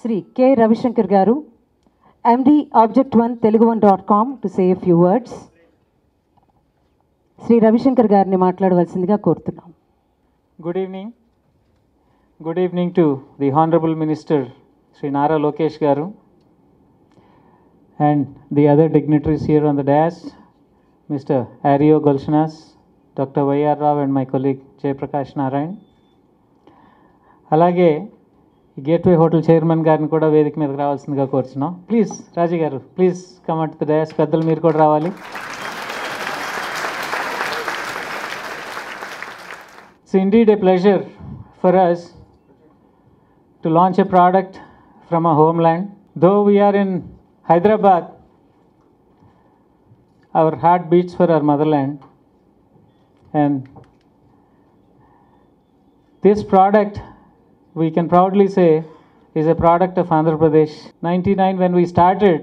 Sri K. Ravishankar Garu, MD Object1 Telugu1.com to say a few words. Sri Ravishankar గారిని మాట్లాడవలసిందిగా కోరుతున్నాం. Good evening. Good evening to the Honorable Minister Sri Nara Lokesh Garu and the other dignitaries here on the dais, Mr. Ario Golshanas, Dr. Y.R. Rao and my colleague Jaiprakash Narayan. అలాగే gateway hotel chairman గారిని కూడా వేదిక మీదకి రావాల్సిందిగా కోరుచున్నాం. Please రాజీ గారు, please come at the dais. పెద్దలు మీరు కూడా రావాలి. It's indeed a pleasure for us to launch a product from our homeland. Though we are in Hyderabad, our heart beats for our motherland. And this product, we can proudly say, is a product of Andhra Pradesh. 99 when we started,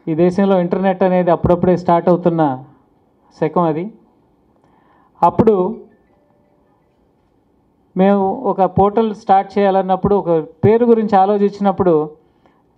ఈ దేశంలో internet అనేది అప్పుడప్పుడే start అవుతున్న శకం అది. అప్పుడు మేము ఒక పోర్టల్ స్టార్ట్ చేయాలన్నప్పుడు, ఒక పేరు గురించి ఆలోచించినప్పుడు,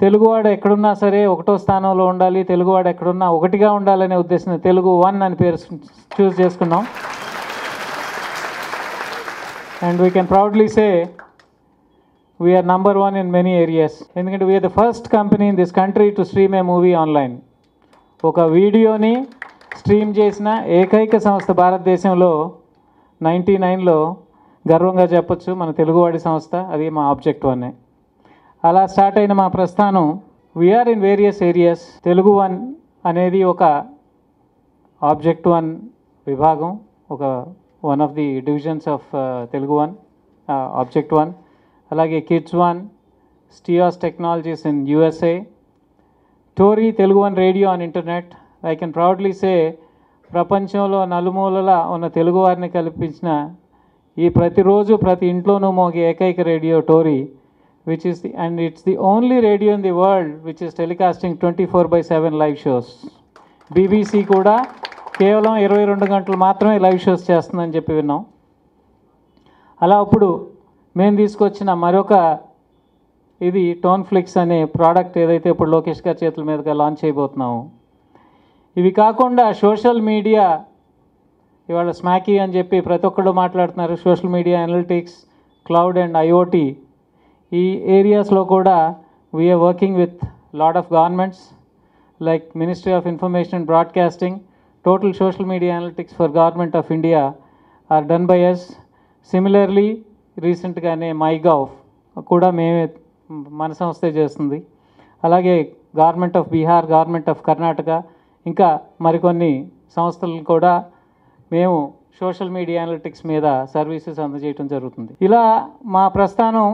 తెలుగువాడు ఎక్కడున్నా సరే ఒకటో స్థానంలో ఉండాలి, తెలుగువాడు ఎక్కడున్నా ఒకటిగా ఉండాలనే ఉద్దేశం తెలుగు1 అని పేరు చూస్ చేసుకున్నాం. And we can proudly say we are number 1 in many areas. ఎందుకంటే we are the first company in this country to stream a movie online. ఒక వీడియోని స్ట్రీమ్ చేసిన ఏకైక సంస్థ భారతదేశంలో 99లో గర్వంగా చెప్పొచ్చు మన తెలుగువాడి సంస్థ, అది మా Object1. అలా స్టార్ట్ అయిన మా ప్రస్థానం వీఆర్ ఇన్ వేరియస్ ఏరియాస్. తెలుగు1 అనేది ఒక Object1 విభాగం, ఒక one of the divisions of Telugu1, Object1. అలాగే Kids1, Stios Technologies in USA, Tori Telugu1 Radio on Internet. I can proudly say ప్రపంచంలో నలుమూలలా ఉన్న తెలుగు వారిని కల్పించిన ఈ ప్రతిరోజు ప్రతి ఇంట్లోనూ మోగే ఏకైక radio Tori, which is and it's the only radio in the world which is telecasting 24/7 live shows. BBC కూడా కేవలం 22 గంటలు మాత్రమే లైవ్ షోస్ చేస్తుందని చెప్పి విన్నాం. అలా అప్పుడు మేము తీసుకొచ్చిన మరొక ఇది టోన్ఫ్లిక్స్ అనే ప్రోడక్ట్ ఏదైతే ఇప్పుడు లోకేష్ గారి చేతుల మీదుగా లాంచ్ చేయబోతున్నాము. ఇవి కాకుండా సోషల్ మీడియా, ఇవాళ స్మాకీ అని చెప్పి ప్రతి ఒక్కళ్ళు మాట్లాడుతున్నారు. Social media analytics, cloud and IoT, ఈ ఏరియాస్లో కూడా we are working with lot of governments like ministry of information and broadcasting. Total social media analytics for Government of India are done by us. Similarly, రీసెంట్గానే MyGov కూడా మేమే మన సంస్థే చేస్తుంది. అలాగే government of Bihar, government of Karnataka, ఇంకా మరికొన్ని సంస్థలు కూడా మేము సోషల్ మీడియా అనలిటిక్స్ మీద సర్వీసెస్ అందజేయడం జరుగుతుంది. ఇలా మా ప్రస్థానం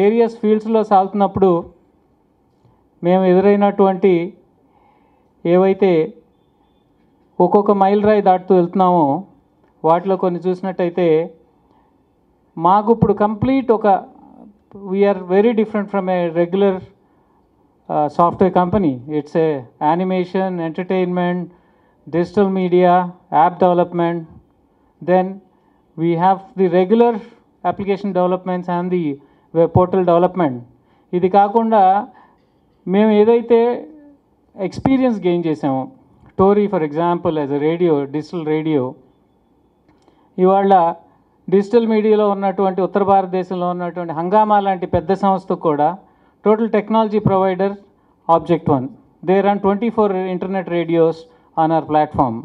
వేరియస్ ఫీల్డ్స్లో సాగుతున్నప్పుడు మేము ఎదురైనటువంటి ఏవైతే ఒక్కొక్క మైల్ రాయి దాటుతూ వెళ్తున్నామో వాటిలో కొన్ని చూసినట్టయితే మాకు ఇప్పుడు కంప్లీట్ ఒక we are very different from a regular software company. It's a animation, entertainment, digital media, app development, then we have the regular application developments and the portal development. ఇది కాకుండా మేము ఏదైతే ఎక్స్పీరియన్స్ గెయిన్ చేసాము, Tori for example as a radio, digital radio, ఇవాళ digital మీడియాలో ఉన్నటువంటి ఉత్తర భారతదేశంలో ఉన్నటువంటి హంగామా లాంటి పెద్ద సంస్థకు కూడా total technology provider Object1. They run 24 internet radios on hour platform.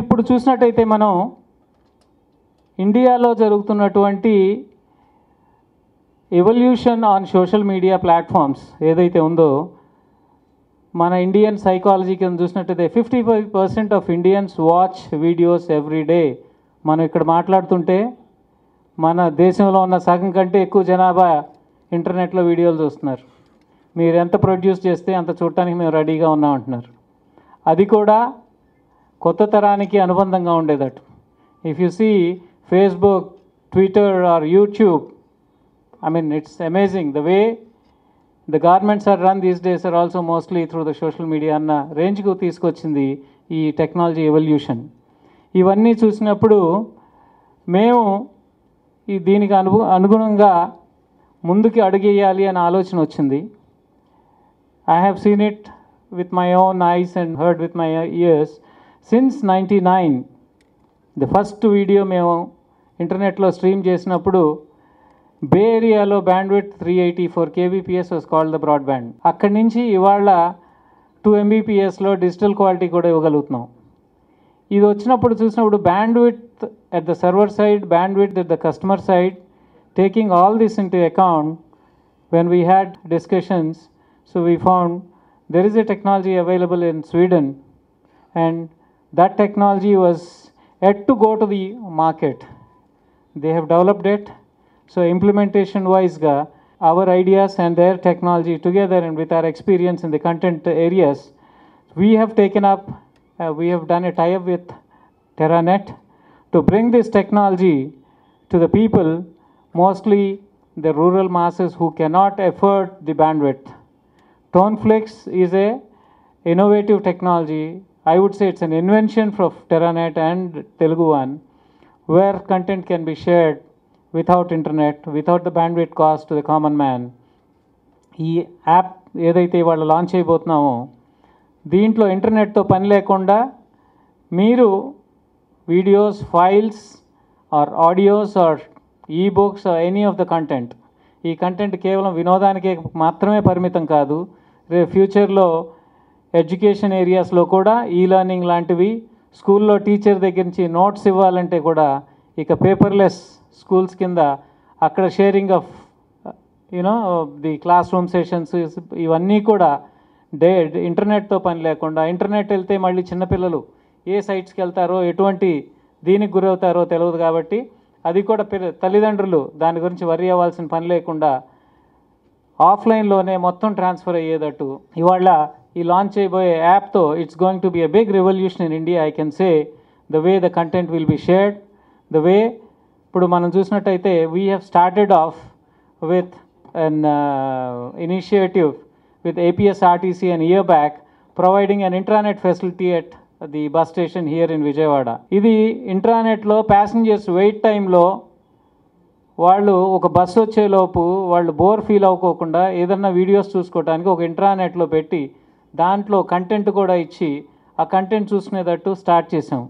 ఇప్పుడు చూసినట్టయితే మనం ఇండియాలో జరుగుతున్నటువంటి evolution on social media platforms ఏదైతే ఉందో, మన ఇండియన్ సైకాలజీ కింద చూసినట్టయితే 55% of Indians watch videos every day. మనం ఇక్కడ మాట్లాడుతుంటే మన దేశంలో ఉన్న సగం కంటే ఎక్కువ జనాభా ఇంటర్నెట్లో వీడియోలు చూస్తున్నారు. మీరు ఎంత ప్రొడ్యూస్ చేస్తే అంత చూడటానికి మేము రెడీగా ఉన్నామంటున్నారు. అది కూడా కొత్త తరానికి అనుబంధంగా ఉండేదట. If you see Facebook, Twitter or YouTube, I mean it's amazing the way the governments are run these days are also mostly through the social media అన్న రేంజ్కు తీసుకొచ్చింది ఈ టెక్నాలజీ ఎవల్యూషన్. ఇవన్నీ చూసినప్పుడు మేము ఈ దీనికి అనుగుణంగా ముందుకి అడుగేయాలి అనే ఆలోచన వచ్చింది. I have seen it with my own eyes and heard with my ears since 99. The first video మేము ఇంటర్నెట్లో స్ట్రీమ్ చేసినప్పుడు బే ఏరియాలో bandwidth 384 kbps was called the broadband. అక్కడి నుంచి ఇవాళ 2 mbpsలో డిజిటల్ క్వాలిటీ కూడా ఇవ్వగలుగుతున్నాం. ఇది వచ్చినప్పుడు చూసినప్పుడు bandwidth at the server side, bandwidth at the customer side, taking all this in to account when we had discussions. So we found there is a technology available in Sweden, and that technology was yet to go to the market. They have developed it. So implementation wise ga our ideas and their technology together, and with our experience in the content areas, we have taken up, we have done a tie-up with Terranet to bring this technology to the people, mostly the rural masses who cannot afford the bandwidth. ToneFlix is a innovative technology. I would say it's an invention from Terranet and Telugu One, where content can be shared without internet, without the bandwidth cost to the common man. ఈ app ఏదైతే వాళ్ళు launch చేయబోతున్నామో దీంట్లో ఇంటర్నెట్తో పని లేకుండా మీరు videos, files or audios or ebooks or any of the content, ఈ కంటెంట్ కేవలం వినోదానికే మాత్రమే పరిమితం కాదు. రేపు ఫ్యూచర్లో ఎడ్యుకేషన్ ఏరియాస్లో కూడా ఈ లర్నింగ్ లాంటివి, స్కూల్లో టీచర్ దగ్గర నుంచి నోట్స్ ఇవ్వాలంటే కూడా ఇక పేపర్లెస్ స్కూల్స్ కింద అక్కడ sharing of the class room sessions, ఇవన్నీ కూడా ఇంటర్నెట్తో పని లేకుండా, ఇంటర్నెట్ వెళ్తే మళ్ళీ చిన్నపిల్లలు ఏ సైట్స్కి వెళ్తారో, ఎటువంటి దీనికి గురవుతారో తెలియదు కాబట్టి అది కూడా తల్లిదండ్రులు దాని గురించి వరి అవ్వాల్సిన పని లేకుండా ఆఫ్లైన్లోనే మొత్తం ట్రాన్స్ఫర్ అయ్యేటట్టు ఇవాళ ఈ లాంచ్ చేయబోయే యాప్తో it's going to be a big revolution in India. I can say the way the content will be shared, the way ఇప్పుడు మనం చూసినట్టయితే we have started off with an initiative with APSRTC an year back, providing an intranet facility at the bus station here in Vijayawada. ఇది ఇంట్రానెట్లో passengers wait టైంలో వాళ్ళు ఒక bus వచ్చేలోపు వాళ్ళు bore feel అవ్వకోకుండా ఏదన్నా వీడియోస్ చూసుకోవడానికి ఒక ఇంట్రానెట్లో పెట్టి దాంట్లో కంటెంట్ కూడా ఇచ్చి ఆ కంటెంట్ చూసుకునేటట్టు స్టార్ట్ చేసాం.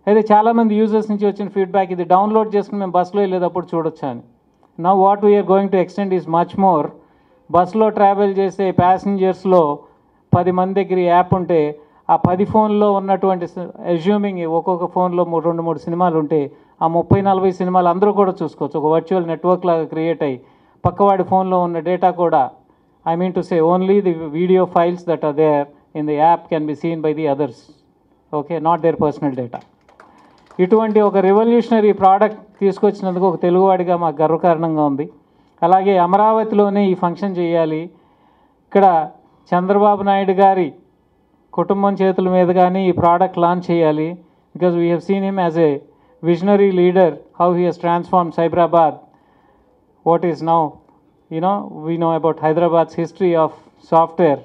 అయితే చాలామంది యూజర్స్ నుంచి వచ్చిన ఫీడ్బ్యాక్, ఇది డౌన్లోడ్ చేసుకుని మేము బస్సులో వెళ్ళేటప్పుడు చూడొచ్చు అని. Now what we are going to extend is much more. బస్సులో ట్రావెల్ చేసే ప్యాసింజర్స్లో 10 మంది దగ్గర యాప్ ఉంటే ఆ 10 ఫోన్లో ఉన్నటువంటి అజ్యూమింగ్ ఒక్కొక్క ఫోన్లో 2-3 సినిమాలు ఉంటే ఆ 30-40 సినిమాలు అందరూ కూడా చూసుకోవచ్చు. ఒక వర్చువల్ నెట్వర్క్ లాగా క్రియేట్ అయ్యి పక్కవాడి ఫోన్లో ఉన్న డేటా కూడా, I mean to say only the video files that are there in the app can be seen by the others, okay, not their personal data. ఇటువంటి ఒక రెవల్యూషనరీ ప్రోడక్ట్ తీసుకొచ్చినందుకు ఒక తెలుగువాడిగా మాకు గర్వకారణంగా ఉంది. అలాగే అమరావతిలోనే ఈ ఫంక్షన్ చేయాలి, ఇక్కడ చంద్రబాబు నాయుడు గారి కుటుంబం చేతుల మీద కానీ ఈ ప్రోడక్ట్ లాంచ్ చేయాలి. Because we have seen him as a visionary leader, how he has transform Cyberabad. What is now, we know about Hyderabad's history of software.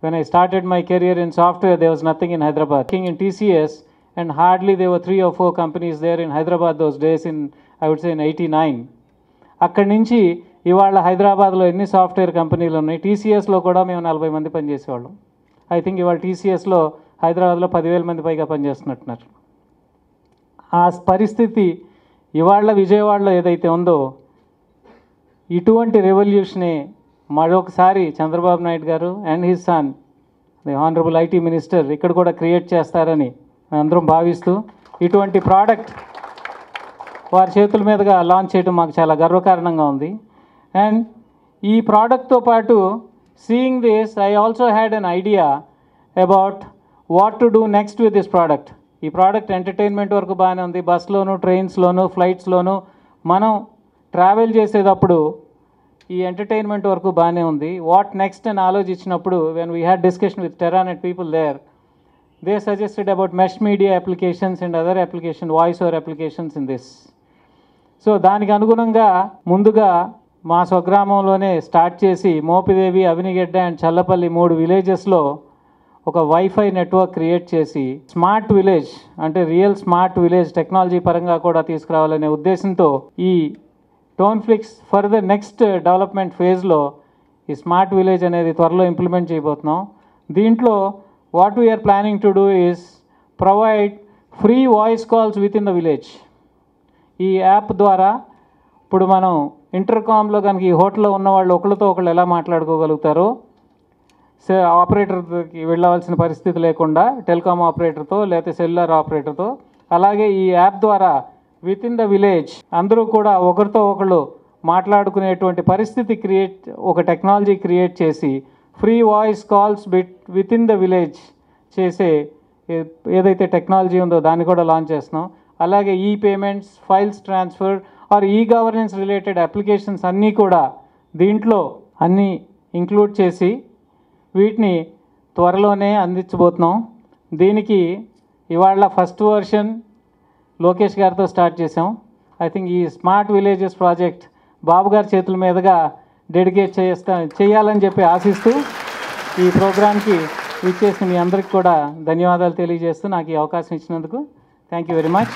When I started my career in software, there was nothing in Hyderabad. Working in TCS, and hardly there were 3 or 4 companies there in Hyderabad those days, in I would say in 89. అక్కడి నుంచి ఇవాళ హైదరాబాద్లో ఎన్ని software కంపెనీలు ఉన్నాయి. టీసీఎస్లో కూడా మేము 40 మంది పనిచేసేవాళ్ళం. ఐ థింక్ ఇవాళ టీసీఎస్లో హైదరాబాద్లో 10,000 మంది పైగా పనిచేస్తున్నట్టున్నారు. ఆ పరిస్థితి ఇవాళ విజయవాడలో ఏదైతే ఉందో, ఇటువంటి రెవల్యూషనే మరొకసారి చంద్రబాబు నాయుడు గారు and his son the honourable IT minister ఇక్కడ కూడా క్రియేట్ చేస్తారని అందరం భావిస్తూ ఇటువంటి ప్రోడక్ట్ వారి చేతుల మీదుగా లాంచ్ చేయడం మాకు చాలా గర్వకారణంగా ఉంది. అండ్ ఈ ప్రోడక్ట్తో పాటు seeing this, I also had an idea about what to do next with this product. ఈ ప్రోడక్ట్ ఎంటర్టైన్మెంట్ వరకు బాగానే ఉంది, బస్లోను, ట్రైన్స్లోను, ఫ్లైట్స్లోను మనం ట్రావెల్ చేసేటప్పుడు ఈ ఎంటర్టైన్మెంట్ వరకు బాగానే ఉంది. వాట్ నెక్స్ట్ అని ఆలోచించినప్పుడు when we had discussion with TeraNet people there, they suggested about mesh media applications and other application, voice over applications in this. So దానికి అనుగుణంగా ముందుగా మా స్వగ్రామంలోనే స్టార్ట్ చేసి మోపిదేవి, అవినిగడ్డ అండ్ చల్లపల్లి 3 విలేజెస్లో ఒక వైఫై నెట్వర్క్ క్రియేట్ చేసి స్మార్ట్ విలేజ్ అంటే రియల్ స్మార్ట్ విలేజ్ టెక్నాలజీ పరంగా కూడా తీసుకురావాలనే ఉద్దేశంతో ఈ టోన్ఫ్లిక్స్ ఫర్దర్ నెక్స్ట్ డెవలప్మెంట్ ఫేజ్లో ఈ స్మార్ట్ విలేజ్ అనేది త్వరలో ఇంప్లిమెంట్ చేయబోతున్నాం. దీంట్లో what we are planning to do is provide free voice calls within the village. ఈ యాప్ ద్వారా ఇప్పుడు మనం ఇంటర్కామ్లో కనుక ఈ హోటల్లో ఉన్న వాళ్ళు ఒకళ్ళతో ఒకళ్ళు ఎలా మాట్లాడుకోగలుగుతారో, ఆపరేటర్కి వెళ్ళవలసిన పరిస్థితి లేకుండా టెలికామ్ ఆపరేటర్తో లేకపోతే సెల్యులార్ ఆపరేటర్తో, అలాగే ఈ యాప్ ద్వారా విత్ ఇన్ ద విలేజ్ అందరూ కూడా ఒకరితో ఒకళ్ళు మాట్లాడుకునేటువంటి పరిస్థితి ఒక టెక్నాలజీ క్రియేట్ చేసి free voice calls within the village చేసే ఏదైతే టెక్నాలజీ ఉందో దాన్ని కూడా లాంచ్ చేస్తున్నాం. అలాగే ఈ payments, files transfer are e governance related applications అన్నీ కూడా దీంట్లో అన్నీ ఇంక్లూడ్ చేసి వీటిని త్వరలోనే అందించబోతున్నాం. దీనికి ఇవాళ ఫస్ట్ వర్షన్ లోకేష్ గారితో స్టార్ట్ చేసాం. ఐ థింక్ ఈ స్మార్ట్ విలేజెస్ ప్రాజెక్ట్ బాబు గారి చేతుల మీదుగా డెడికేట్ చేయాలని చెప్పి ఆశిస్తూ ఈ ప్రోగ్రామ్కి ఇచ్చేసిన మీ అందరికి కూడా ధన్యవాదాలు తెలియజేస్తూ నాకు ఈ అవకాశం ఇచ్చినందుకు థ్యాంక్ యూ వెరీ మచ్.